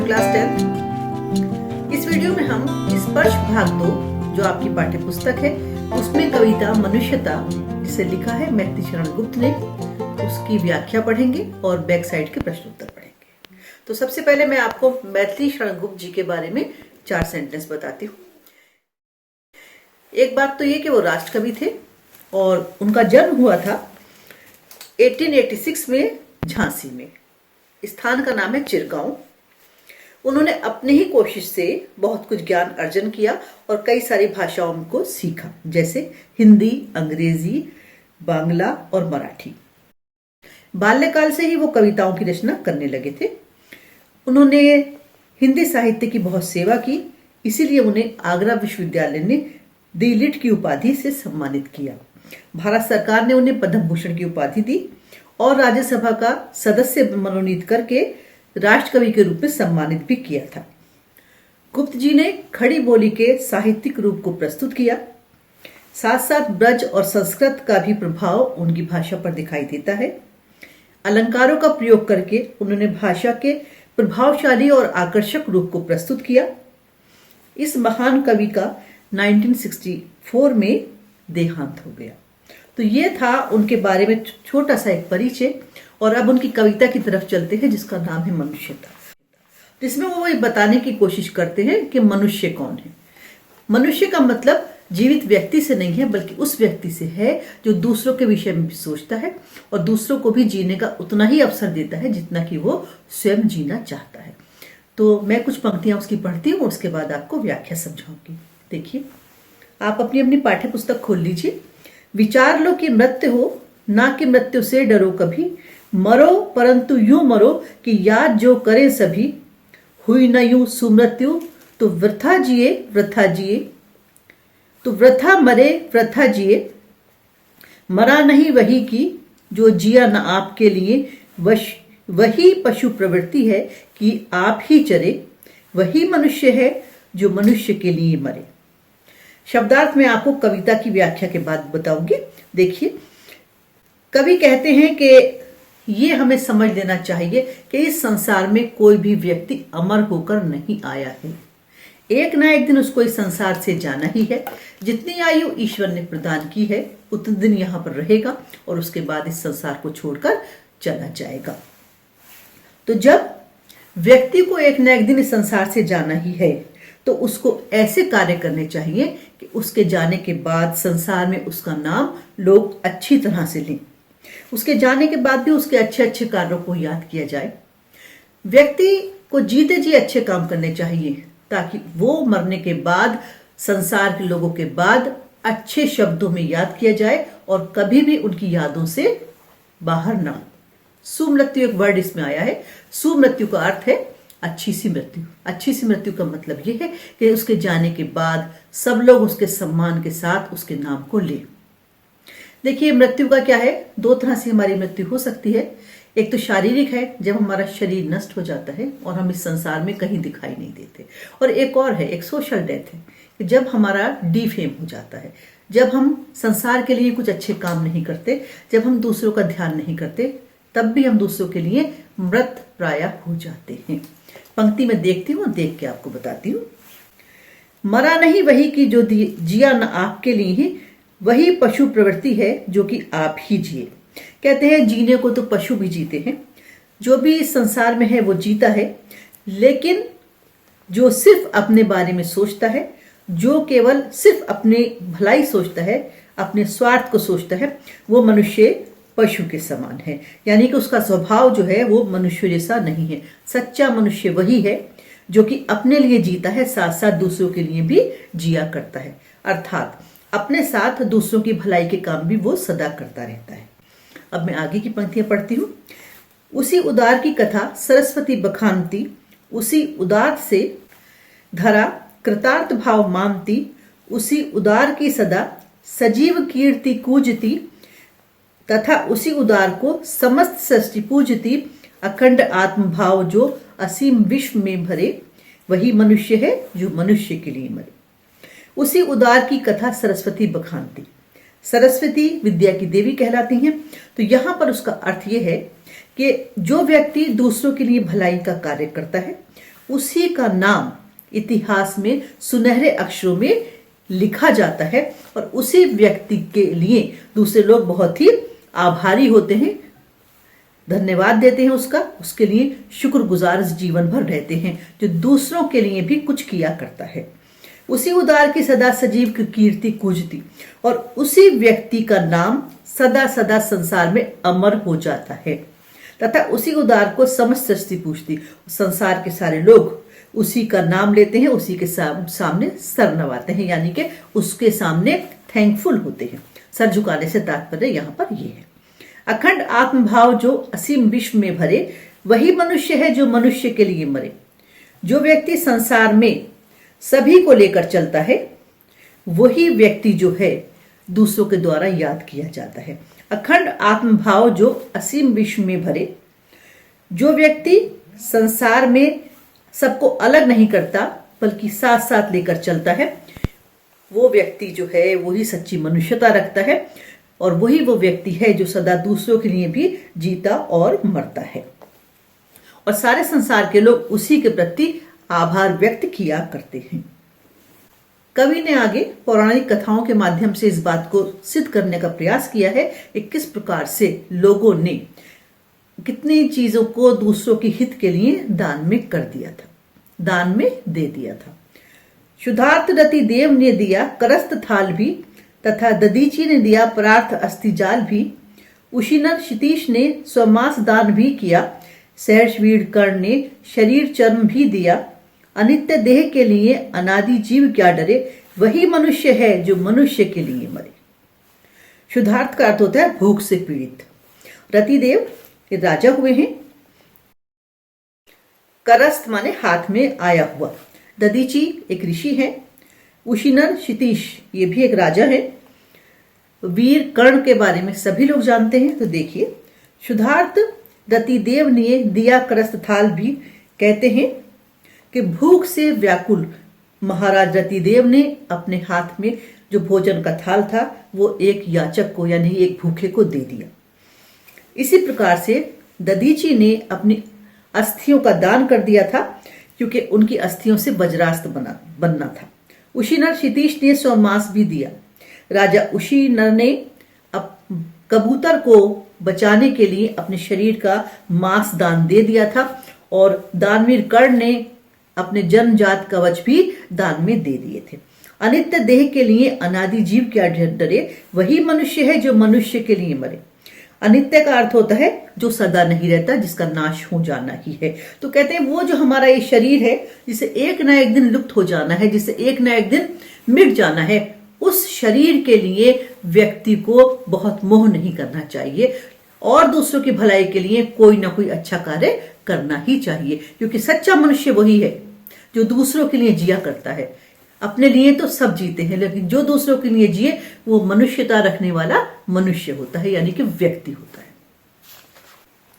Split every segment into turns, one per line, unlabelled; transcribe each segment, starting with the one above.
Class 10। इस video में हम स्पर्श भाग 2 जो आपकी पाठ्य पुस्तक है उसमें कविता मनुष्यता जिसे लिखा है मैथिली शरण गुप्त ने उसकी व्याख्या पढ़ेंगे और बैक साइड के प्रश्न उत्तर पढ़ेंगे। तो सबसे पहले मैं आपको मैथिली शरण गुप्त जी के बारे में 4 सेंटेंस बताती हूँ। एक बात तो ये कि वो राष्ट्र कवि थे और उनका जन्म हुआ था 1886 में झांसी में। स्थान का नाम है चिरगांव। उन्होंने अपनी ही कोशिश से बहुत कुछ ज्ञान अर्जन किया और कई सारी भाषाओं को सीखा, जैसे हिंदी, अंग्रेजी, बांग्ला और मराठी। बाल्यकाल से ही वो कविताओं की रचना करने लगे थे। उन्होंने हिंदी साहित्य की बहुत सेवा की, इसीलिए उन्हें आगरा विश्वविद्यालय ने डी लिट की उपाधि से सम्मानित किया। भारत सरकार ने उन्हें पद्म भूषण की उपाधि दी और राज्यसभा का सदस्य मनोनीत करके राष्ट्र कवि के रूप में सम्मानित भी किया था। गुप्त जी ने खड़ी बोली के साहित्यिक रूप को प्रस्तुत किया। साथ साथ ब्रज और संस्कृत का भी प्रभाव उनकी भाषा पर दिखाई देता है। अलंकारों का प्रयोग करके उन्होंने भाषा के प्रभावशाली और आकर्षक रूप को प्रस्तुत किया। इस महान कवि का 1964 में देहांत हो गया। तो ये था उनके बारे में छोटा सा एक परिचय। और अब उनकी कविता की तरफ चलते हैं जिसका नाम है मनुष्यता, जिसमें वो ये बताने की कोशिश करते हैं कि मनुष्य कौन है। मनुष्य का मतलब जीवित व्यक्ति से नहीं है, बल्कि उस व्यक्ति से है जो दूसरों के विषय में भी सोचता है और दूसरों को भी जीने का उतना ही अवसर देता है जितना कि वो स्वयं जीना चाहता है। तो मैं कुछ पंक्तियां उसकी पढ़ती हूँ, उसके बाद आपको व्याख्या समझाऊंगी। देखिए, आप अपनी अपनी पाठ्य पुस्तक खोल लीजिए। विचार लो कि मृत्यु हो, ना कि मृत्यु से डरो कभी। मरो परंतु यूं मरो कि याद जो करें सभी। हुई न यूं सुमृत्यु तो वृथा जिए, वृथा जिए तो वृथा मरे, वृथा जिए। मरा नहीं वही की जो जिया न आपके लिए। वही पशु प्रवृत्ति है कि आप ही चरे। वही मनुष्य है जो मनुष्य के लिए मरे। शब्दार्थ में आपको कविता की व्याख्या के बाद बताऊंगी। देखिए, कवि कहते हैं कि ये हमें समझ लेना चाहिए कि इस संसार में कोई भी व्यक्ति अमर होकर नहीं आया है। एक ना एक दिन उसको इस संसार से जाना ही है। जितनी आयु ईश्वर ने प्रदान की है उतने दिन यहाँ पर रहेगा और उसके बाद इस संसार को छोड़कर चला जाएगा। तो जब व्यक्ति को एक ना एक दिन इस संसार से जाना ही है तो उसको ऐसे कार्य करने चाहिए कि उसके जाने के बाद संसार में उसका नाम लोग अच्छी तरह से लें। उसके जाने के बाद भी उसके अच्छे अच्छे कार्यों को याद किया जाए। व्यक्ति को जीते जी अच्छे काम करने चाहिए ताकि वो मरने के बाद संसार के लोगों के बाद अच्छे शब्दों में याद किया जाए और कभी भी उनकी यादों से बाहर ना। सुमृत्यु एक वर्ड इसमें आया है। सुमृत्यु का अर्थ है अच्छी सी मृत्यु। अच्छी सी मृत्यु का मतलब यह है कि उसके जाने के बाद सब लोग उसके सम्मान के साथ उसके नाम को ले। देखिए, मृत्यु का क्या है, 2 तरह से हमारी मृत्यु हो सकती है। एक तो शारीरिक है, जब हमारा शरीर नष्ट हो जाता है और हम इस संसार में कहीं दिखाई नहीं देते। और एक और है, एक सोशल डेथ है, कि जब हमारा डीफेम हो जाता है, जब हम संसार के लिए कुछ अच्छे काम नहीं करते, जब हम दूसरों का ध्यान नहीं करते, तब भी हम दूसरों के लिए मृत प्राय हो जाते हैं। पंक्ति में देखती हूँ, देख के आपको बताती हूँ। मरा नहीं वही की जो जिया न आपके लिए ही। वही पशु प्रवृत्ति है जो कि आप ही जिए। कहते हैं जीने को तो पशु भी जीते हैं, जो भी इस संसार में है वो जीता है, लेकिन जो सिर्फ अपने बारे में सोचता है, जो केवल सिर्फ अपने भलाई सोचता है, अपने स्वार्थ को सोचता है, वो मनुष्य पशु के समान है। यानी कि उसका स्वभाव जो है वो मनुष्य जैसा नहीं है। सच्चा मनुष्य वही है जो कि अपने लिए जीता है, साथ साथ दूसरों के लिए भी जिया करता है। अर्थात अपने साथ दूसरों की भलाई के काम भी वो सदा करता रहता है। अब मैं आगे की पंक्तियां पढ़ती हूँ। उसी उदार की कथा सरस्वती बखानती। उसी उदार से धरा कृतार्थ भाव मानती। उसी उदार की सदा सजीव कीर्ति कूजती। तथा उसी उदार को समस्त सृष्टि पूजती। अखंड आत्मभाव जो असीम विश्व में भरे। वही मनुष्य है जो मनुष्य के लिए मरे। उसी उदार की कथा सरस्वती बखानती। सरस्वती विद्या की देवी कहलाती हैं। तो यहां पर उसका अर्थ यह है कि जो व्यक्ति दूसरों के लिए भलाई का कार्य करता है उसी का नाम इतिहास में सुनहरे अक्षरों में लिखा जाता है और उसी व्यक्ति के लिए दूसरे लोग बहुत ही आभारी होते हैं, धन्यवाद देते हैं उसके लिए शुक्रगुजार जीवन भर रहते हैं, जो दूसरों के लिए भी कुछ किया करता है। उसी उदार की सदा सजीव की कीर्ति गूंजती और उसी व्यक्ति का नाम सदा सदा संसार में अमर हो जाता है तथा उसी उदार को समस्त सृष्टि पूछती। संसार के सारे लोग उसी का नाम लेते हैं, उसी के सामने सर नवाते हैं, यानी कि उसके सामने थैंकफुल होते हैं। सर झुकाने से तात्पर्य यहाँ पर ये है। अखंड आत्मभाव जो असीम विश्व में भरे, वही मनुष्य है जो मनुष्य के लिए मरे। जो व्यक्ति संसार में सभी को लेकर चलता है, वही व्यक्ति जो है दूसरों के द्वारा याद किया जाता है। अखंड आत्मभाव जो असीम विश्व में भरे, जो व्यक्ति संसार में सबको अलग नहीं करता बल्कि साथ साथ लेकर चलता है, वो व्यक्ति जो है वही सच्ची मनुष्यता रखता है और वही वो व्यक्ति है जो सदा दूसरों के लिए भी जीता और मरता है। और सारे संसार के लोग उसी के प्रति आभार व्यक्त किया करते हैं। कवि ने आगे पौराणिक कथाओं के माध्यम से इस बात को सिद्ध करने का प्रयास किया है कि किस प्रकार से लोगों ने कितनी चीजों को दूसरों के हित के लिए दान में कर दिया था, दान में दे दिया था। शुद्धार्थ रति देव ने दिया करस्त थाल भी, तथा ददीची ने दिया परार्थ अस्थि जाल भी। उशीनर क्षितीश ने स्वमास दान भी किया, सहर्षवीर कर्ण ने शरीर चर्म भी दिया। अनित्य देह के लिए अनादि जीव क्या डरे, वही मनुष्य है जो मनुष्य के लिए मरे। शुद्धार्थ का अर्थ होता है भूख से पीड़ित। रतिदेव ये राजा हुए हैं। करस्त माने हाथ में आया हुआ। ददीची एक ऋषि है। उशीनर क्षितीश ये भी एक राजा है। वीर कर्ण के बारे में सभी लोग जानते हैं। तो देखिए, शुद्धार्थ रतिदेव ने दिया करस्त थाल भी, कहते हैं कि भूख से व्याकुल महाराज रतिदेव ने अपने हाथ में जो भोजन का थाल था वो एक याचक को यानी एक भूखे को दे दिया। इसी प्रकार से ददीची ने अपनी अस्थियों का दान कर दिया था, क्योंकि उनकी अस्थियों से वज्रास्त्र बनना था। उशीनर क्षितीश ने स्वमास भी दिया। राजा उशीनर ने कबूतर को बचाने के लिए अपने शरीर का मांस दान दे दिया था और दानवीर कर्ण ने अपने जन्मजात कवच भी दान में दे दिए थे। अनित्य देह के लिए अनादि जीव क्या डरे, वही मनुष्य है जो मनुष्य के लिए मरे। अनित्य का अर्थ होता है जो सदा नहीं रहता, जिसका नाश हो जाना ही है। तो कहते हैं वो जो हमारा ये शरीर है, जिसे एक ना एक दिन लुप्त हो जाना है, जिसे एक ना एक दिन मिट जाना है, उस शरीर के लिए व्यक्ति को बहुत मोह नहीं करना चाहिए और दूसरों की भलाई के लिए कोई ना कोई अच्छा कार्य करना ही चाहिए, क्योंकि सच्चा मनुष्य वही है जो दूसरों के लिए जिया करता है। अपने लिए तो सब जीते हैं, लेकिन जो दूसरों के लिए जिए वो मनुष्यता रखने वाला मनुष्य होता है, यानी कि व्यक्ति होता है।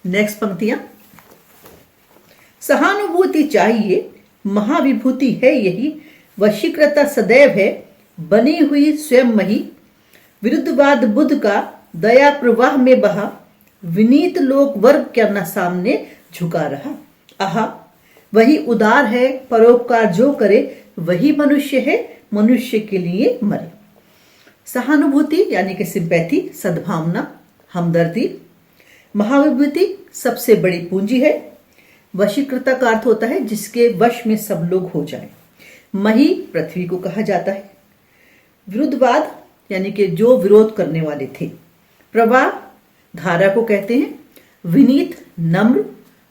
नेक्स्ट पंक्तियां। सहानुभूति चाहिए महाविभूति है यही, वशीकृता सदैव है बनी हुई स्वयं मही। विरुद्धवाद बुद्ध का दया प्रवाह में बहा, विनीत लोक वर्ग क्या न सामने झुका रहा। आहा, वही उदार है परोपकार जो करे, वही मनुष्य है मनुष्य के लिए मरे। सहानुभूति यानी कि सिंपैथी, सद्भावना, हमदर्दी। महाविभूति सबसे बड़ी पूंजी है। वशीकृता का अर्थ होता है जिसके वश में सब लोग हो जाएं। मही पृथ्वी को कहा जाता है। विरुद्धवाद यानी कि जो विरोध करने वाले थे। प्रवाह धारा को कहते हैं। विनीत नम्र,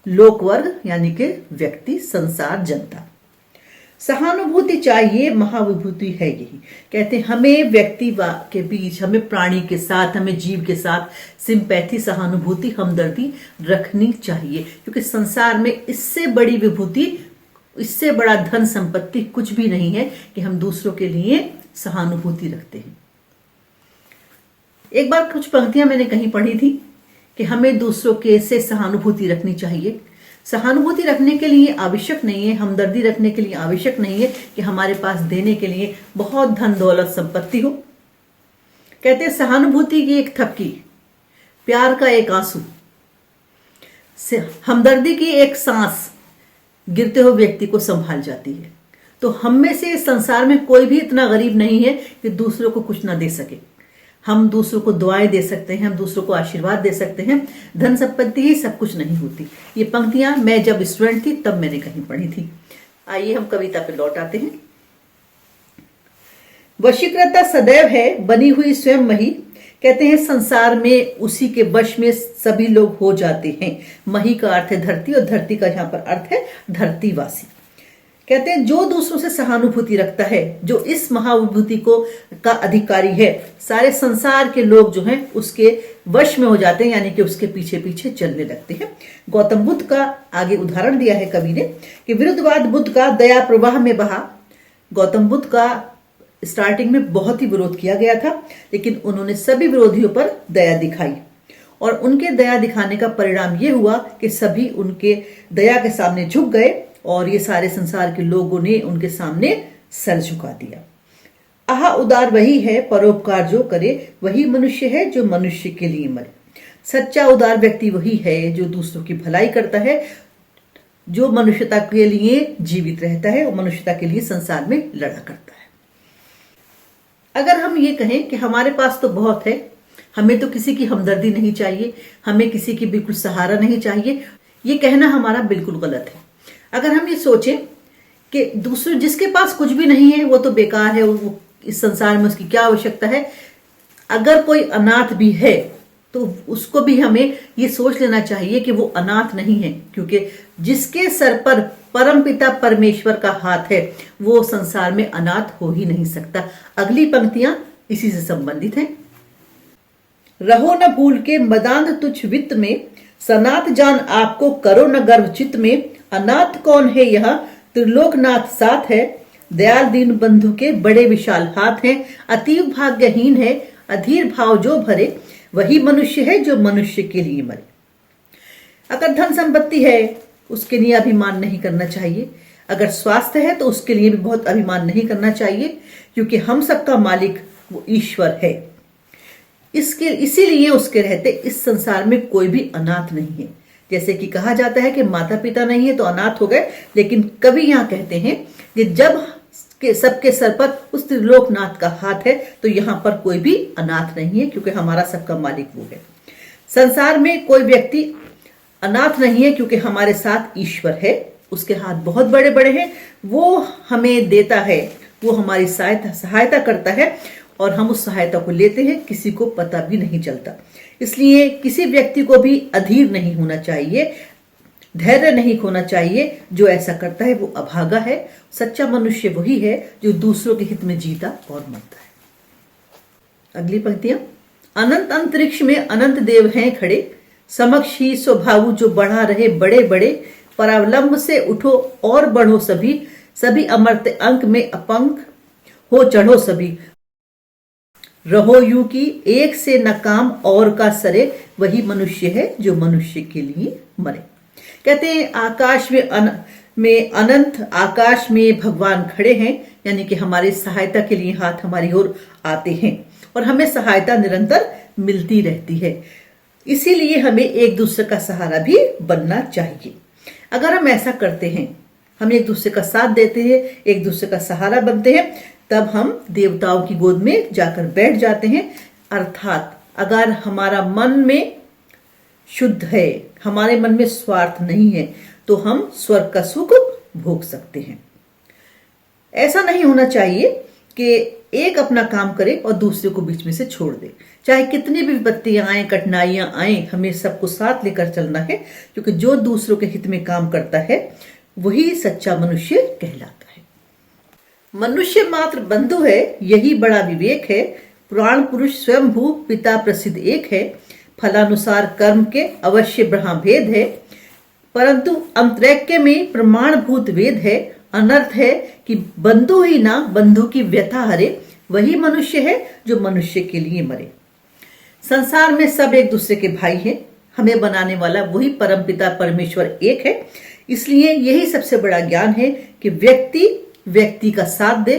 लोकवर्ग यानी कि व्यक्ति, संसार, जनता। सहानुभूति चाहिए महाविभूति है यही। कहते हैं हमें व्यक्ति के बीच, हमें प्राणी के साथ, हमें जीव के साथ सिंपैथी, सहानुभूति, हमदर्दी रखनी चाहिए, क्योंकि संसार में इससे बड़ी विभूति, इससे बड़ा धन संपत्ति कुछ भी नहीं है कि हम दूसरों के लिए सहानुभूति रखते हैं। एक बार कुछ पंक्तियां मैंने कहीं पढ़ी थी कि हमें दूसरों के से सहानुभूति रखनी चाहिए। सहानुभूति रखने के लिए आवश्यक नहीं है, हमदर्दी रखने के लिए आवश्यक नहीं है कि हमारे पास देने के लिए बहुत धन दौलत संपत्ति हो। कहते हैं सहानुभूति की एक थपकी, प्यार का एक आंसू, हमदर्दी की एक सांस, गिरते हुए व्यक्ति को संभाल जाती है। तो हम में से इस संसार में कोई भी इतना गरीब नहीं है कि दूसरों को कुछ ना दे सके। हम दूसरों को दुआएं दे सकते हैं, हम दूसरों को आशीर्वाद दे सकते हैं। धन संपत्ति ही सब कुछ नहीं होती। ये पंक्तियां मैं जब स्टूडेंट थी तब मैंने कहीं पढ़ी थी। आइए हम कविता पे लौट आते हैं। वशीकृता सदैव है बनी हुई स्वयं मही। कहते हैं संसार में उसी के वश में सभी लोग हो जाते हैं। मही का अर्थ है धरती, और धरती का यहाँ पर अर्थ है धरतीवासी। कहते हैं जो दूसरों से सहानुभूति रखता है, जो इस महाविभूति को का अधिकारी है, सारे संसार के लोग जो हैं उसके वश में हो जाते हैं, यानी कि उसके पीछे पीछे चलने लगते हैं। गौतम बुद्ध का आगे उदाहरण दिया है कवि ने कि विरुद्धवाद बुद्ध का दया प्रवाह में बहा। गौतम बुद्ध का स्टार्टिंग में बहुत ही विरोध किया गया था, लेकिन उन्होंने सभी विरोधियों पर दया दिखाई, और उनके दया दिखाने का परिणाम ये हुआ कि सभी उनके दया के सामने झुक गए, और ये सारे संसार के लोगों ने उनके सामने सर झुका दिया। आहा उदार वही है परोपकार जो करे, वही मनुष्य है जो मनुष्य के लिए मरे। सच्चा उदार व्यक्ति वही है जो दूसरों की भलाई करता है, जो मनुष्यता के लिए जीवित रहता है और मनुष्यता के लिए संसार में लड़ा करता है। अगर हम ये कहें कि हमारे पास तो बहुत है, हमें तो किसी की हमदर्दी नहीं चाहिए, हमें किसी की बिल्कुल सहारा नहीं चाहिए, ये कहना हमारा बिल्कुल गलत है। अगर हम ये सोचें कि दूसरे जिसके पास कुछ भी नहीं है वो तो बेकार है, वो इस संसार में उसकी क्या आवश्यकता है। अगर कोई अनाथ भी है तो उसको भी हमें ये सोच लेना चाहिए कि वो अनाथ नहीं है, क्योंकि जिसके सर पर परमपिता परमेश्वर का हाथ है वो संसार में अनाथ हो ही नहीं सकता। अगली पंक्तियां इसी से संबंधित हैं। रहो न भूल के मदांध तुच्छ वित्त में, सनात जान आपको करो न गर्व चित्त में। अनाथ कौन है यह त्रिलोकनाथ साथ है, दयाल दीन बंधु के बड़े विशाल हाथ हैं। अतीव भाग्यहीन है अधीर भाव जो भरे, वही मनुष्य है जो मनुष्य के लिए मरे। अगर धन संपत्ति है उसके लिए अभिमान नहीं करना चाहिए, अगर स्वास्थ्य है तो उसके लिए भी बहुत अभिमान नहीं करना चाहिए, क्योंकि हम सबका मालिक वो ईश्वर है। इसीलिए उसके रहते इस संसार में कोई भी अनाथ नहीं है। जैसे कि कहा जाता है कि माता पिता नहीं है तो अनाथ हो गए, लेकिन कवि यहाँ कहते हैं कि जब के सबके सर पर उस त्रिलोकनाथ का हाथ है तो यहाँ पर कोई भी अनाथ नहीं है, क्योंकि हमारा सबका मालिक वो है। संसार में कोई व्यक्ति अनाथ नहीं है, क्योंकि हमारे साथ ईश्वर है, उसके हाथ बहुत बड़े बड़े हैं, वो हमें देता है, वो हमारी सहायता करता है, और हम उस सहायता को लेते हैं, किसी को पता भी नहीं चलता। इसलिए किसी व्यक्ति को भी अधीर नहीं होना चाहिए, धैर्य नहीं खोना चाहिए। जो ऐसा करता है वो अभागा है। सच्चा मनुष्य वही है जो दूसरों के हित में जीता और मरता है। अगली पंक्तियां। अनंत अंतरिक्ष में अनंत देव हैं खड़े, समक्ष ही स्वभाव जो बढ़ा रहे बड़े बड़े। परावलंब से उठो और बढ़ो सभी, सभी अमर्त्य अंक में अपंक हो चढ़ो सभी। रहो यूं की एक से न काम और का सरे, वही मनुष्य है जो मनुष्य के लिए मरे। कहते हैं आकाश में अनंत आकाश में भगवान खड़े हैं, यानी कि हमारी सहायता के लिए हाथ हमारी ओर आते हैं और हमें सहायता निरंतर मिलती रहती है। इसीलिए हमें एक दूसरे का सहारा भी बनना चाहिए। अगर हम ऐसा करते हैं, हम एक दूसरे का साथ देते हैं, एक दूसरे का सहारा बनते हैं, तब हम देवताओं की गोद में जाकर बैठ जाते हैं। अर्थात अगर हमारा मन में शुद्ध है, हमारे मन में स्वार्थ नहीं है, तो हम स्वर्ग का सुख भोग सकते हैं। ऐसा नहीं होना चाहिए कि एक अपना काम करे और दूसरे को बीच में से छोड़ दे। चाहे कितनी भी विपत्तियां आए, कठिनाइयां आए, हमें सबको साथ लेकर चलना है, क्योंकि जो दूसरों के हित में काम करता है वही सच्चा मनुष्य कहलाता है। मनुष्य मात्र बंधु है यही बड़ा विवेक है, पुराण पुरुष स्वयं भू पिता प्रसिद्ध एक है। फलानुसार कर्म के अवश्य ब्रह्म भेद है, परंतु अंतरैक्य में प्रमाणभूत वेद है। अनर्थ है कि बंधु ही ना बंधु की व्यथा हरे, वही मनुष्य है जो मनुष्य के लिए मरे। संसार में सब एक दूसरे के भाई हैं, हमें बनाने वाला वही परमपिता परमेश्वर एक है। इसलिए यही सबसे बड़ा ज्ञान है कि व्यक्ति व्यक्ति का साथ दे,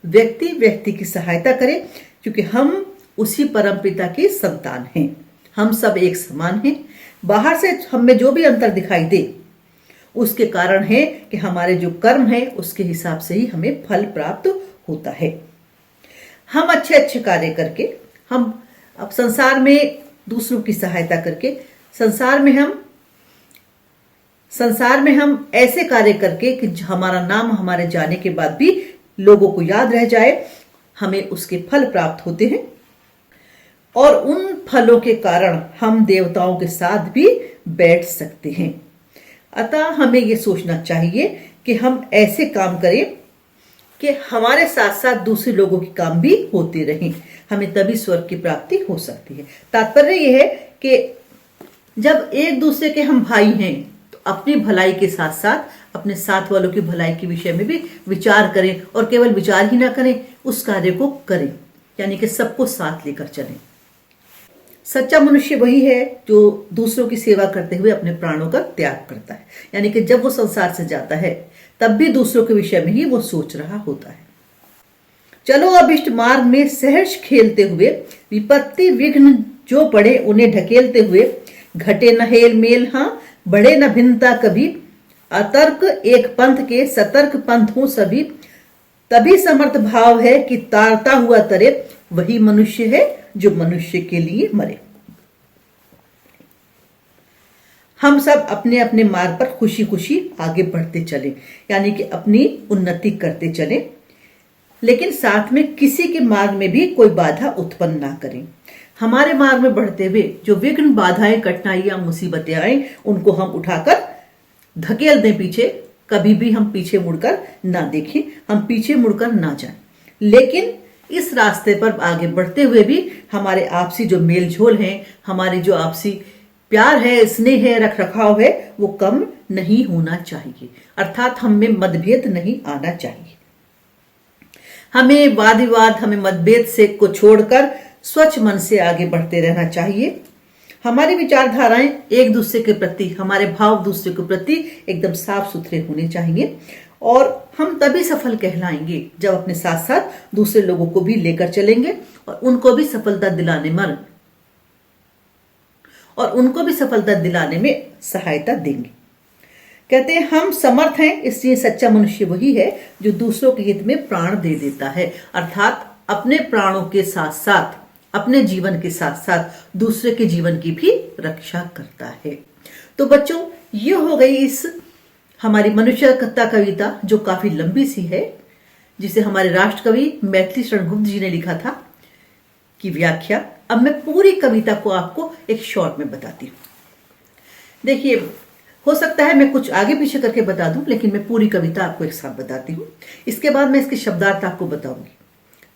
व्यक्ति व्यक्ति की सहायता करे, क्योंकि हम उसी परमपिता की संतान हैं। हम सब एक समान हैं। बाहर से हमें जो भी अंतर दिखाई दे उसके कारण है कि हमारे जो कर्म है उसके हिसाब से ही हमें फल प्राप्त होता है। हम अच्छे अच्छे कार्य करके, हम अब संसार में दूसरों की सहायता करके, संसार में हम ऐसे कार्य करके कि हमारा नाम हमारे जाने के बाद भी लोगों को याद रह जाए, हमें उसके फल प्राप्त होते हैं। और उन फलों के कारण हम देवताओं के साथ भी बैठ सकते हैं। अतः हमें यह सोचना चाहिए कि हम ऐसे काम करें कि हमारे साथ साथ दूसरे लोगों के काम भी होते रहें, हमें तभी स्वर्ग की प्राप्ति हो सकती है। तात्पर्य यह है कि जब एक दूसरे के हम भाई हैं तो अपनी भलाई के साथ साथ अपने साथ वालों की भलाई के विषय में भी विचार करें, और केवल विचार ही ना करें, उस कार्य को करें, यानी कि सबको साथ लेकर चलें। सच्चा मनुष्य वही है जो दूसरों की सेवा करते हुए अपने प्राणों का त्याग करता है, यानी कि जब वो संसार से जाता है तब भी दूसरों के विषय में ही वो सोच रहा होता है। चलो अब इष्ट मार्ग में सहर्ष खेलते हुए, विपत्ति विघ्न जो पड़े उन्हें ढकेलते हुए, घटे न हेल मेल हाँ बढ़े न भिन्नता कभी, अतर्क एक पंथ के सतर्क पंथ हूं सभी, तभी समर्थ भाव है कि तारता हुआ तरे, वही मनुष्य है जो मनुष्य के लिए मरे। हम सब अपने अपने मार्ग पर खुशी खुशी आगे बढ़ते चले, यानी कि अपनी उन्नति करते चले, लेकिन साथ में किसी के मार्ग में भी कोई बाधा उत्पन्न ना करें। हमारे मार्ग में बढ़ते हुए जो विघ्न, बाधाएं, कठिनाइयां, मुसीबतें आए, उनको हम उठाकर धकेल दें पीछे। कभी भी हम पीछे मुड़कर ना देखें, हम पीछे मुड़कर ना जाएं, लेकिन इस रास्ते पर आगे बढ़ते हुए भी हमारे आपसी जो मेल झोल है, हमारी जो आपसी प्यार है, स्नेह है, रख रखाव है, वो कम नहीं होना चाहिए। अर्थात हम में मतभेद नहीं आना चाहिए। हमें वाद विवाद, हमें मतभेद से को छोड़कर स्वच्छ मन से आगे बढ़ते रहना चाहिए। हमारी विचारधाराएं एक दूसरे के प्रति, हमारे भाव दूसरे के प्रति एकदम साफ सुथरे होने चाहिए, और हम तभी सफल कहलाएंगे जब अपने साथ साथ दूसरे लोगों को भी लेकर चलेंगे और उनको भी सफलता दिलाने में सहायता देंगे। कहते हैं हम समर्थ हैं, इसलिए सच्चा मनुष्य वही है जो दूसरों के हित में प्राण दे देता है, अर्थात अपने प्राणों के साथ साथ, अपने जीवन के साथ साथ दूसरे के जीवन की भी रक्षा करता है। तो बच्चों, ये हो गई इस हमारी मनुष्यता कविता, जो काफी लंबी सी है, जिसे हमारे राष्ट्र कवि मैथिली शरण गुप्त जी ने लिखा था, की व्याख्या। अब मैं पूरी कविता को आपको एक शॉर्ट में बताती हूँ। देखिए, हो सकता है मैं कुछ आगे पीछे करके बता दूं, लेकिन मैं पूरी कविता आपको एक साथ बताती हूँ। इसके बाद मैं इसके शब्दार्थ आपको बताऊंगी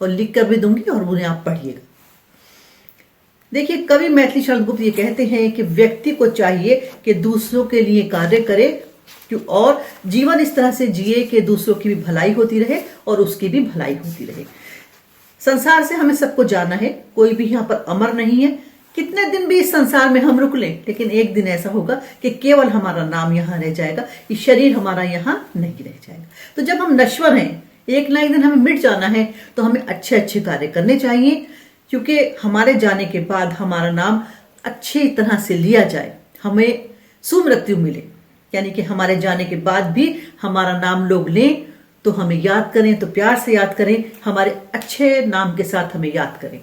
और लिख कर भी दूंगी, और उन्हें आप पढ़िएगा। देखिए, कवि मैथिली शरण गुप्त ये कहते हैं कि व्यक्ति को चाहिए कि दूसरों के लिए कार्य करे और जीवन इस तरह से जिए कि दूसरों की भी भलाई होती रहे और उसकी भी भलाई होती रहे। संसार से हमें सबको जाना है, कोई भी यहाँ पर अमर नहीं है। कितने दिन भी इस संसार में हम रुक लें, लेकिन एक दिन ऐसा होगा कि केवल हमारा नाम यहाँ रह जाएगा, ये शरीर हमारा यहाँ नहीं रह जाएगा। तो जब हम नश्वर हैं, एक ना एक दिन हमें मिट जाना है, तो हमें अच्छे अच्छे कार्य करने चाहिए, क्योंकि हमारे जाने के बाद हमारा नाम अच्छी तरह से लिया जाए, हमें सुमृत्यु मिले, यानी कि हमारे जाने के बाद भी हमारा नाम लोग लें तो हमें याद करें, तो प्यार से याद करें, हमारे अच्छे नाम के साथ हमें याद करें।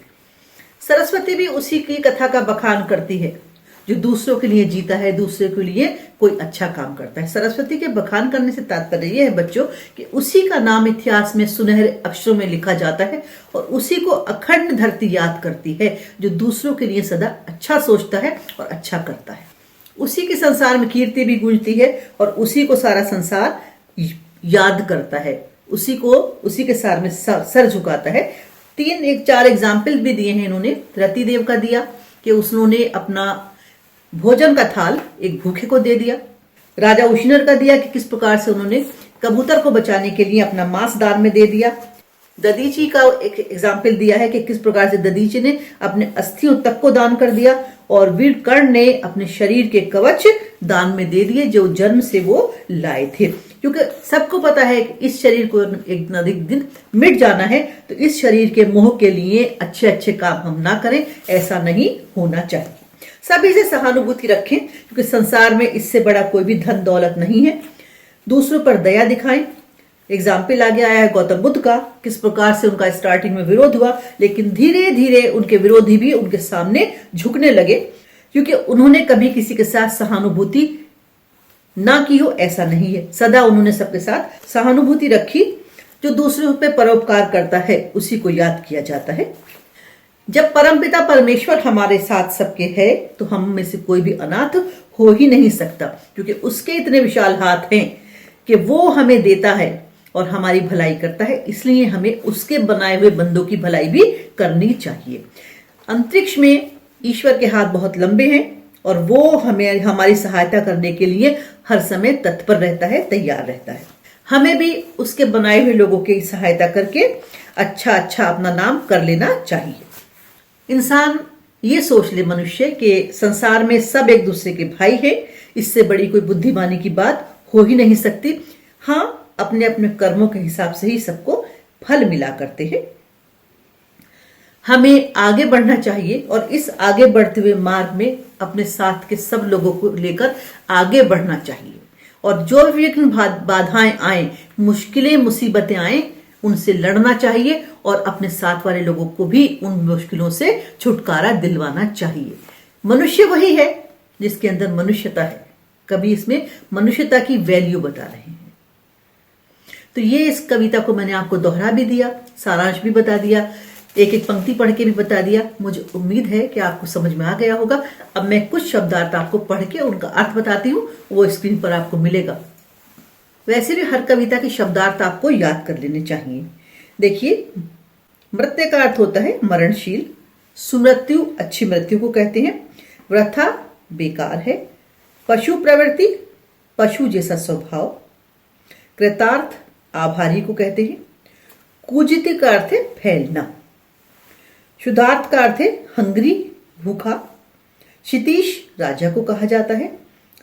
सरस्वती भी उसी की कथा का बखान करती है जो दूसरों के लिए जीता है, दूसरे के लिए कोई अच्छा काम करता है। सरस्वती के बखान करने से तात्पर्य यह है बच्चों कि उसी का नाम इतिहास में सुनहरे अक्षरों में लिखा जाता है और उसी को अखंड धरती याद करती है, जो दूसरों के लिए सदा अच्छा सोचता है और अच्छा करता है। उसी के संसार में कीर्ति भी गूंजती है और उसी को सारा संसार याद करता है, उसी के सार में सर झुकाता है। 4 एग्जाम्पल भी दिए हैं इन्होंने। रतिदेव का दिया कि उन्होंने अपना भोजन का थाल एक भूखे को दे दिया। राजा उशनर का दिया कि किस प्रकार से उन्होंने कबूतर को बचाने के लिए अपना मांस दान में दे दिया। दधीची का एक एग्जाम्पल दिया है कि किस प्रकार से दधीची ने अपने अस्थियों तक को दान कर दिया, और वीर कर्ण ने अपने शरीर के कवच दान में दे दिए जो जन्म से वो लाए थे, क्योंकि सबको पता है कि इस शरीर को एक न एक दिन मिट जाना है। तो इस शरीर के मोह के लिए अच्छे अच्छे काम हम ना करें, ऐसा नहीं होना चाहिए। सभी से सहानुभूति रखें, क्योंकि संसार में इससे बड़ा कोई भी धन दौलत नहीं है। दूसरों पर दया दिखाएं। एग्जाम्पल आगे आया है गौतम बुद्ध का, किस प्रकार से उनका स्टार्टिंग में विरोध हुआ, लेकिन धीरे धीरे उनके विरोधी भी उनके सामने झुकने लगे, क्योंकि उन्होंने कभी किसी के साथ सहानुभूति ना की हो ऐसा नहीं है। सदा उन्होंने सबके साथ सहानुभूति रखी। जो दूसरों पे परोपकार करता है उसी को याद किया जाता है। जब परमपिता परमेश्वर हमारे साथ सबके है तो हम में से कोई भी अनाथ हो ही नहीं सकता, क्योंकि उसके इतने विशाल हाथ हैं कि वो हमें देता है और हमारी भलाई करता है। इसलिए हमें उसके बनाए हुए बंदों की भलाई भी करनी चाहिए। अंतरिक्ष में ईश्वर के हाथ बहुत लंबे हैं और वो हमें हमारी सहायता करने के लिए हर समय तत्पर रहता है, तैयार रहता है। हमें भी उसके बनाए हुए लोगों की सहायता करके अच्छा अपना नाम कर लेना चाहिए। इंसान ये सोच ले मनुष्य कि संसार में सब एक दूसरे के भाई है, इससे बड़ी कोई बुद्धिमानी की बात हो ही नहीं सकती। हाँ, अपने अपने कर्मों के हिसाब से ही सबको फल मिला करते हैं। हमें आगे बढ़ना चाहिए और इस आगे बढ़ते हुए मार्ग में अपने साथ के सब लोगों को लेकर आगे बढ़ना चाहिए। और जो विघ्न बाधाएं आए, मुश्किलें मुसीबतें आए, उनसे लड़ना चाहिए और अपने साथ वाले लोगों को भी उन मुश्किलों से छुटकारा दिलवाना चाहिए। मनुष्य वही है जिसके अंदर मनुष्यता है। कभी इसमें मनुष्यता की वैल्यू बता रहे हैं। तो ये इस कविता को मैंने आपको दोहरा भी दिया, सारांश भी बता दिया, एक एक पंक्ति पढ़ के भी बता दिया। मुझे उम्मीद है कि आपको समझ में आ गया होगा। अब मैं कुछ शब्दार्थ आपको पढ़ के उनका अर्थ बताती हूँ, वो स्क्रीन पर आपको मिलेगा। वैसे भी हर कविता के शब्दार्थ आपको याद कर लेने चाहिए। देखिए, मृत्यु का अर्थ होता है मरणशील। सुमृत्यु अच्छी मृत्यु को कहते हैं। वृथा बेकार है। पशु प्रवृत्ति पशु जैसा स्वभाव। कृतार्थ आभारी को कहते हैं। कूजित का अर्थ है फैलना। शुद्धार्थ का अर्थ है हंग्री भूखा। क्षितीश राजा को कहा जाता है।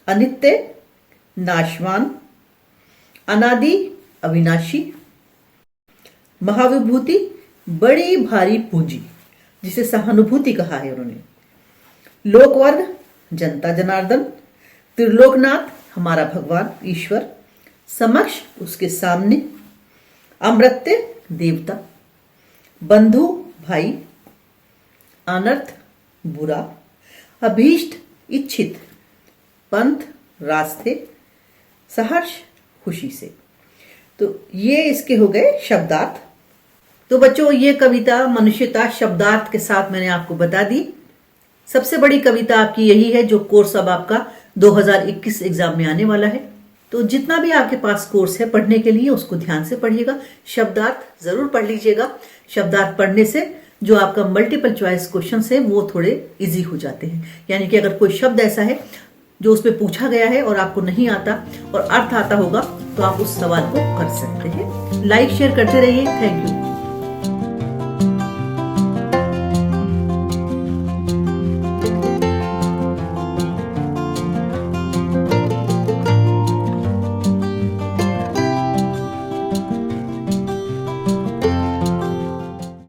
अनित्य नाशवान। अनादि अविनाशी। महाविभूति बड़ी भारी पूंजी, जिसे सहानुभूति कहा है उन्होंने। लोकवर्ग जनता जनार्दन। त्रिलोकनाथ हमारा भगवान ईश्वर। समक्ष उसके सामने। अमृत्य देवता। बंधु भाई। अनर्थ बुरा। अभीष्ट इच्छित। पंथ रास्ते। सहर्ष खुशी से। तो ये इसके हो गए शब्दार्थ। तो बच्चों, ये कविता मनुष्यता शब्दार्थ के साथ मैंने आपको बता दी। सबसे बड़ी कविता आपकी यही है जो कोर्स अब आपका 2021 एग्जाम में आने वाला है। तो जितना भी आपके पास कोर्स है पढ़ने के लिए, उसको ध्यान से पढ़िएगा। शब्दार्थ जरूर पढ़ लीजिएगा। शब्दार्थ पढ़ने से जो आपका मल्टीपल चॉइस क्वेश्चन है वो थोड़े इजी हो जाते हैं। यानी कि अगर कोई शब्द ऐसा है जो उसमें पूछा गया है और आपको नहीं आता और अर्थ आता होगा, तो आप उस सवाल को कर सकते हैं। लाइक शेयर करते रहिए। Thank you.